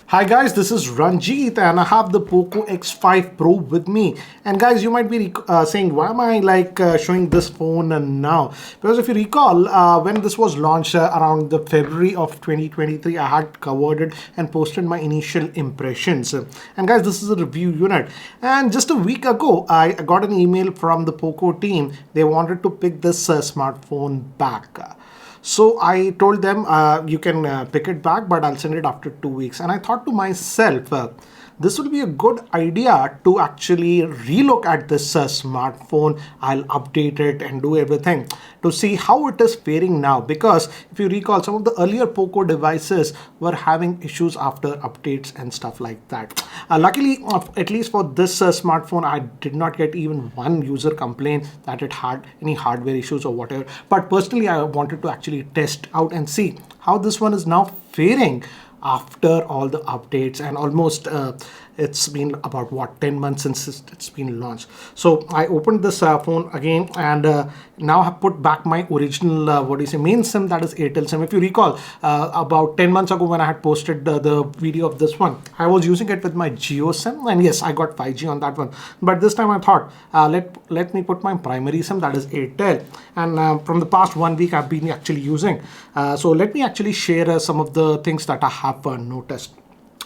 Hi guys, this is Ranjit and I have the Poco X5 Pro with me. And guys, you might be saying, why am I showing this phone now? Because if you recall, when this was launched around the February of 2023, I had covered it and posted my initial impressions. And guys, this is a review unit. And just a week ago, I got an email from the Poco team. They wanted to pick this smartphone back. So I told them you can pick it back, but I'll send it after 2 weeks. And I thought to myself, this would be a good idea to actually relook at this smartphone. I'll update it and do everything to see how it is faring now. Because if you recall, some of the earlier Poco devices were having issues after updates and stuff like that. Luckily, at least for this smartphone, I did not get even one user complaint that it had any hardware issues or whatever. But personally, I wanted to actually test out and see how this one is now faring after all the updates, and almost it's been about what 10 months since it's been launched. So I opened this phone again, and now I have put back my original main SIM, that is Airtel SIM. If you recall, about 10 months ago when I had posted the video of this one, I was using it with my Jio SIM, and yes, I got 5G on that one. But this time I thought, let me put my primary SIM, that is Airtel, and from the past 1 week I've been actually using. So let me actually share some of the things that I have noticed.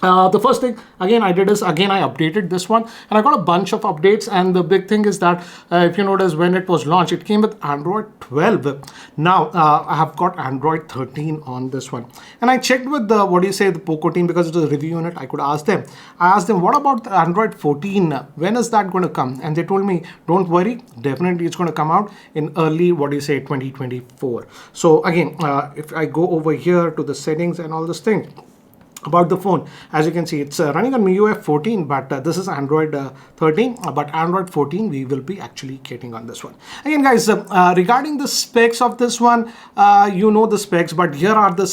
The first thing again I did is I updated this one, and I got a bunch of updates. And the big thing is that if you notice, when it was launched, it came with Android 12. Now I have got Android 13 on this one, and I checked with the the Poco team, because it was a review unit. I asked them, what about the Android 14? When is that going to come? And they told me, don't worry, definitely it's going to come out in early 2024. So again, if I go over here to the settings and all this thing about the phone, as you can see, it's running on MIUI 14, but this is Android 13, but Android 14 we will be actually getting on this one. Again guys, regarding the specs of this one, you know the specs, but here are the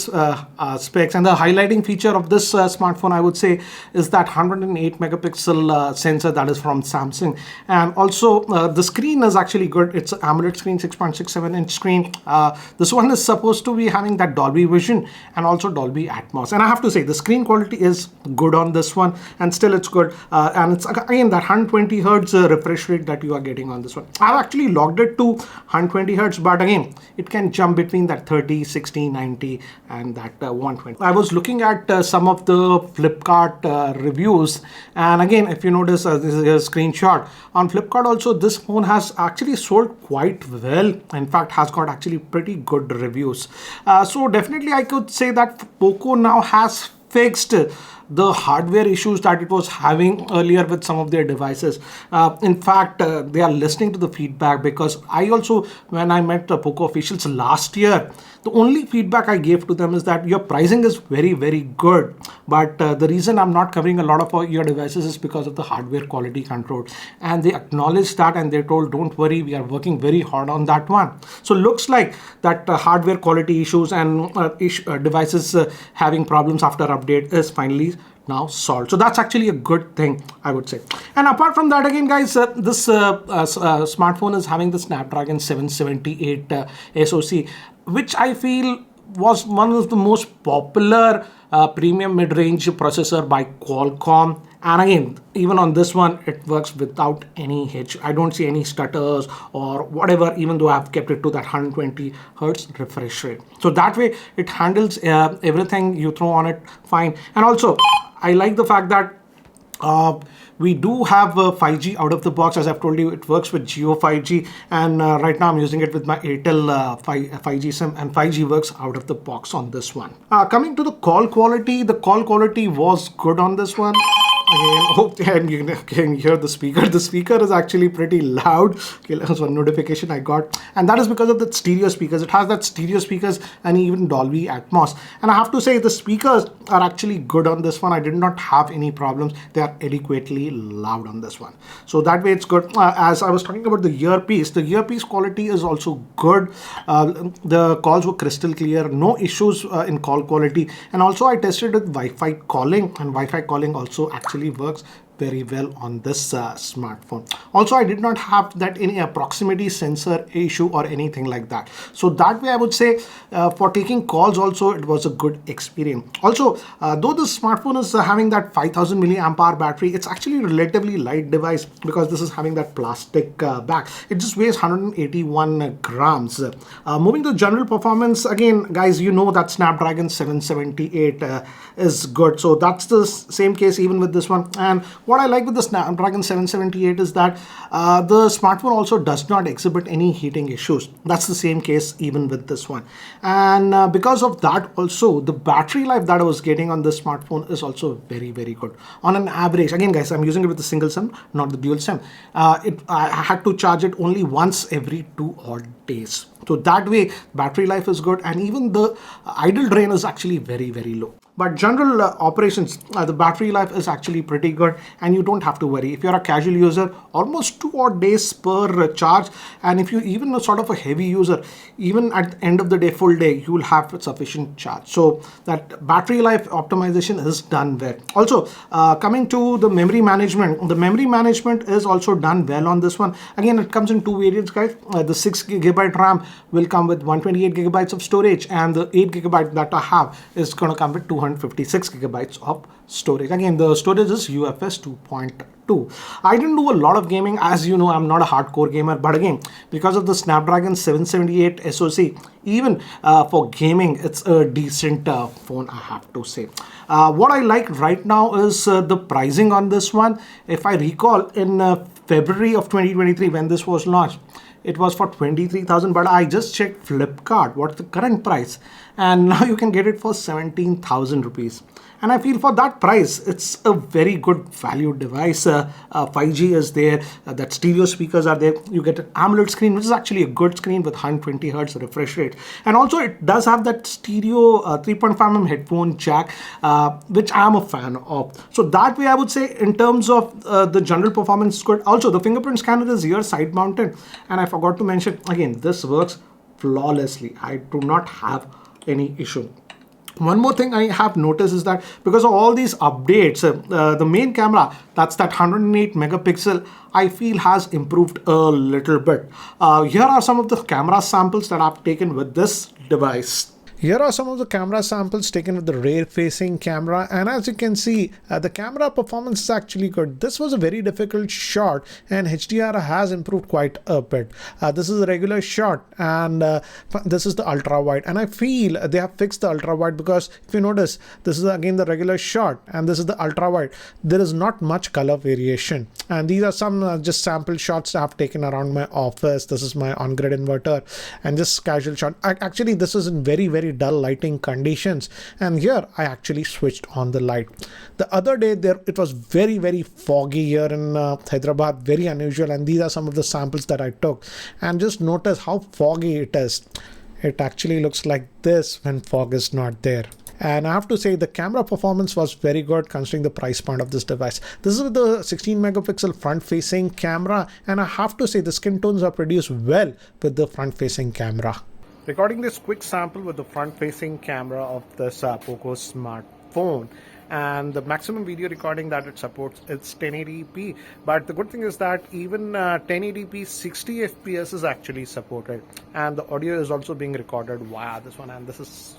specs. And the highlighting feature of this smartphone, I would say, is that 108 megapixel sensor that is from Samsung. And also the screen is actually good. It's an AMOLED screen, 6.67 inch screen. This one is supposed to be having that Dolby Vision and also Dolby Atmos, and I have to say the screen quality is good on this one, and still it's good, and it's again that 120 hertz refresh rate that you are getting on this one. I've actually logged it to 120 hertz, but again it can jump between that 30, 60, 90 and that 120. I was looking at some of the Flipkart reviews, and again, if you notice, this is a screenshot on Flipkart. Also, this phone has actually sold quite well. In fact, has got actually pretty good reviews. So definitely I could say that Poco now has fixed the hardware issues that it was having earlier with some of their devices. In fact, they are listening to the feedback, because I also, when I met the Poco officials last year, the only feedback I gave to them is that your pricing is very, very good, but the reason I'm not covering a lot of your devices is because of the hardware quality control. And they acknowledged that, and they told, don't worry, we are working very hard on that one. So looks like that hardware quality issues and devices having problems after update is finally now solved. So that's actually a good thing, I would say. And apart from that, again guys, this smartphone is having the Snapdragon 778 SoC, which I feel was one of the most popular premium mid-range processor by Qualcomm. And again, even on this one, it works without any hitch. I don't see any stutters or whatever, even though I've kept it to that 120 hertz refresh rate. So that way it handles everything you throw on it fine. And also I like the fact that we do have 5G out of the box. As I've told you, it works with Jio 5G, and right now I'm using it with my Airtel 5G SIM, and 5G works out of the box on this one. Coming to the call quality was good on this one. And you can hear the speaker. The speaker is actually pretty loud. Okay, that's one notification I got, and that is because of the stereo speakers. It has that stereo speakers and even Dolby Atmos. And I have to say the speakers are actually good on this one. I did not have any problems. They are adequately loud on this one. So that way it's good. As I was talking about the earpiece quality is also good. The calls were crystal clear. No issues in call quality. And also I tested with Wi-Fi calling, and Wi-Fi calling also actually works very well on this smartphone. Also, I did not have that any proximity sensor issue or anything like that. So that way I would say for taking calls also it was a good experience. Also, though the smartphone is having that 5000 milliamp hour battery, it's actually a relatively light device because this is having that plastic back. It just weighs 181 grams. Moving to general performance, again guys, you know that Snapdragon 778 is good. So that's the same case even with this one. And what I like with the Snapdragon 778 is that the smartphone also does not exhibit any heating issues. That's the same case even with this one. And because of that also, the battery life that I was getting on this smartphone is also very, very good. On an average, again guys, I'm using it with a single SIM, not the dual SIM. I had to charge it only once every 2 odd days. So that way battery life is good, and even the idle drain is actually very, very low. But general operations, the battery life is actually pretty good, and you don't have to worry. If you're a casual user, almost 2 odd days per charge, and if you even a sort of a heavy user, even at the end of the day, full day, you will have sufficient charge. So that battery life optimization is done well. Also, coming to the memory management is also done well on this one. Again, it comes in 2 variants, guys. The 6GB RAM will come with 128GB of storage, and the 8GB that I have is going to come with 256GB of storage. Again, the storage is UFS 2.2. I didn't do a lot of gaming. As you know, I'm not a hardcore gamer, but again, because of the Snapdragon 778 SoC, even for gaming, it's a decent phone, I have to say. What I like right now is the pricing on this one. If I recall, in February of 2023, when this was launched, it was for 23,000, but I just checked Flipkart, what's the current price, and now you can get it for 17,000 rupees. And I feel for that price, it's a very good value device. 5G is there, that stereo speakers are there. You get an AMOLED screen, which is actually a good screen with 120 Hertz refresh rate. And also it does have that stereo 3.5mm headphone jack, which I'm a fan of. So that way I would say in terms of the general performance is good. Also the fingerprint scanner is here side mounted. And I forgot to mention, again, this works flawlessly. I do not have any issue. One more thing I have noticed is that because of all these updates, the main camera, that's that 108 megapixel, I feel has improved a little bit. Here are some of the camera samples that I've taken with this device. Here are some of the camera samples taken with the rear facing camera, and as you can see, the camera performance is actually good. This was a very difficult shot, and HDR has improved quite a bit. This is a regular shot, and this is the ultra wide, and I feel they have fixed the ultra wide, because if you notice, this is again the regular shot and this is the ultra wide. There is not much color variation, and these are some just sample shots I've taken around my office. This is my on-grid inverter, and this casual shot. Actually, this is in very, very dull lighting conditions, and here I actually switched on the light. The other day there it was very, very foggy here in Hyderabad, very unusual, and these are some of the samples that I took, and just notice how foggy it is. It actually looks like this when fog is not there. And I have to say the camera performance was very good considering the price point of this device. This is the 16 megapixel front facing camera, and I have to say the skin tones are produced well with the front facing camera. Recording this quick sample with the front-facing camera of this Poco smartphone, and the maximum video recording that it supports is 1080p. But the good thing is that even 1080p 60 fps is actually supported, and the audio is also being recorded via this one. And this is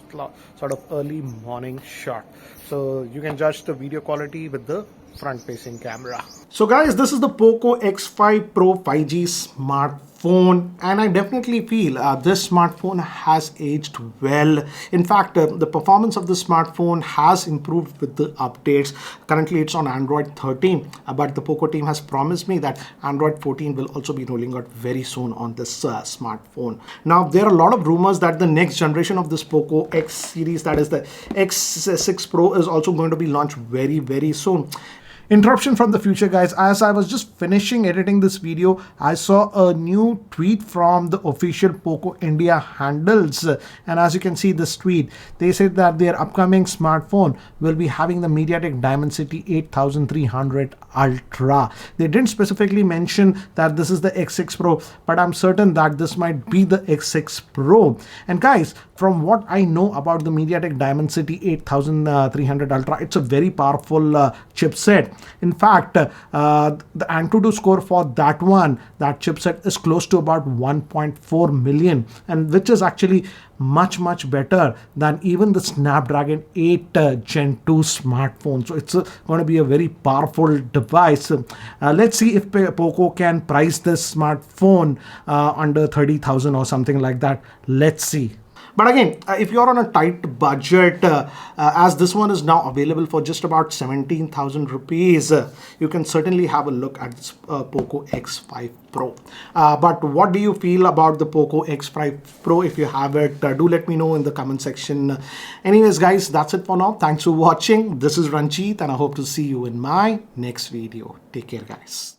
sort of early morning shot, so you can judge the video quality with the front-facing camera. So guys, this is the Poco X5 Pro 5G smartphone, and I definitely feel this smartphone has aged well. In fact, the performance of the smartphone has improved with the updates. Currently it's on Android 13, but the Poco team has promised me that Android 14 will also be rolling out very soon on this smartphone. Now there are a lot of rumors that the next generation of this Poco X series, that is the X6 Pro, is also going to be launched very, very soon. Interruption from the future, guys. As I was just finishing editing this video, I saw a new tweet from the official Poco India handles, and as you can see this tweet, they said that their upcoming smartphone will be having the MediaTek Dimensity 8300 Ultra. They didn't specifically mention that this is the X6 Pro, but I'm certain that this might be the X6 Pro. And guys, from what I know about the MediaTek Dimensity 8300 Ultra, it's a very powerful chipset. In fact, the Antutu score for that one, that chipset, is close to about 1.4 million, and which is actually much better than even the Snapdragon 8 Gen 2 smartphone. So it's going to be a very powerful device. Let's see if Poco can price this smartphone under 30,000 or something like that. Let's see. But again, if you're on a tight budget, as this one is now available for just about 17,000 rupees, you can certainly have a look at this Poco X5 Pro. But what do you feel about the Poco X5 Pro? If you have it, do let me know in the comment section. Anyways, guys, that's it for now. Thanks for watching. This is Ranjit, and I hope to see you in my next video. Take care, guys.